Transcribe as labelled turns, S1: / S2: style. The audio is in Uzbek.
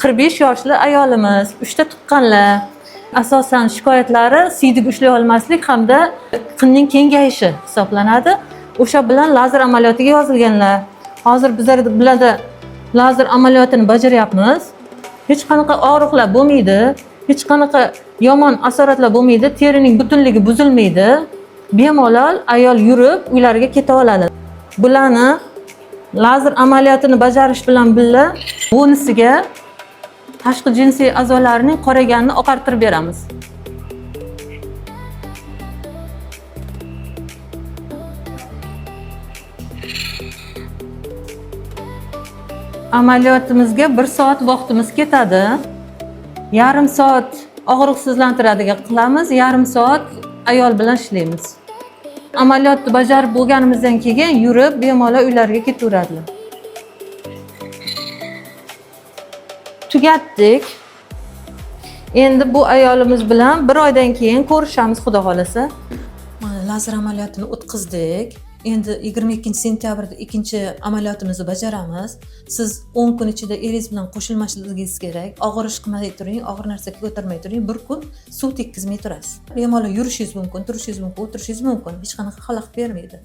S1: 45 yoshli ayolimiz, 3 ta tuqqanlar. Asosan shikoyatlari siydik ushlay olmaslik hamda qinning kengayishi hisoblanadi. O'sha bilan lazer amaliyotiga yozilganlar. Hozir bizlar bilan lazer amaliyotini bajaryapmiz. Hech qanaqa og'riqlar bo'lmaydi, hech qanaqa yomon asoratlar bo'lmaydi, terining butunligi buzilmaydi. Bemalol ayol yurib uylariga keta oladi. Bularni lazer amaliyotini bajarish bilan birga bonusiga tashqi jinsiy a'zolarining qoraganini oqartirib beramiz. Amaliyotimizga 1 soat vaqtimiz ketadi. Yarim soat og'riqsizlantiradigan qilamiz, yarim soat ayol bilan ishlaymiz. Amaliyotni bajarib bo'lganimizdan keyin yurib bemalol uylariga ketaveradilar. Tugatdik. Endi bu ayolimiz bilan 1 oydan keyin ko'rishamiz, xudo xolasa. Mana lazer amaliyotini o'tkazdik. Endi 22 sentyabrda ikkinchi amaliyotimizni bajaramiz. Siz 10 kun ichida eringiz bilan qo'shilmasligingiz kerak. Og'ir ish qilmay turing, og'ir narsa ko'tarmay turing. 1 kun suv tekkizmay turasiz. Bemalol yurishingiz mumkin, turishingiz mumkin, o'tirishingiz mumkin. Hech qanaqa xalaqit bermaydi.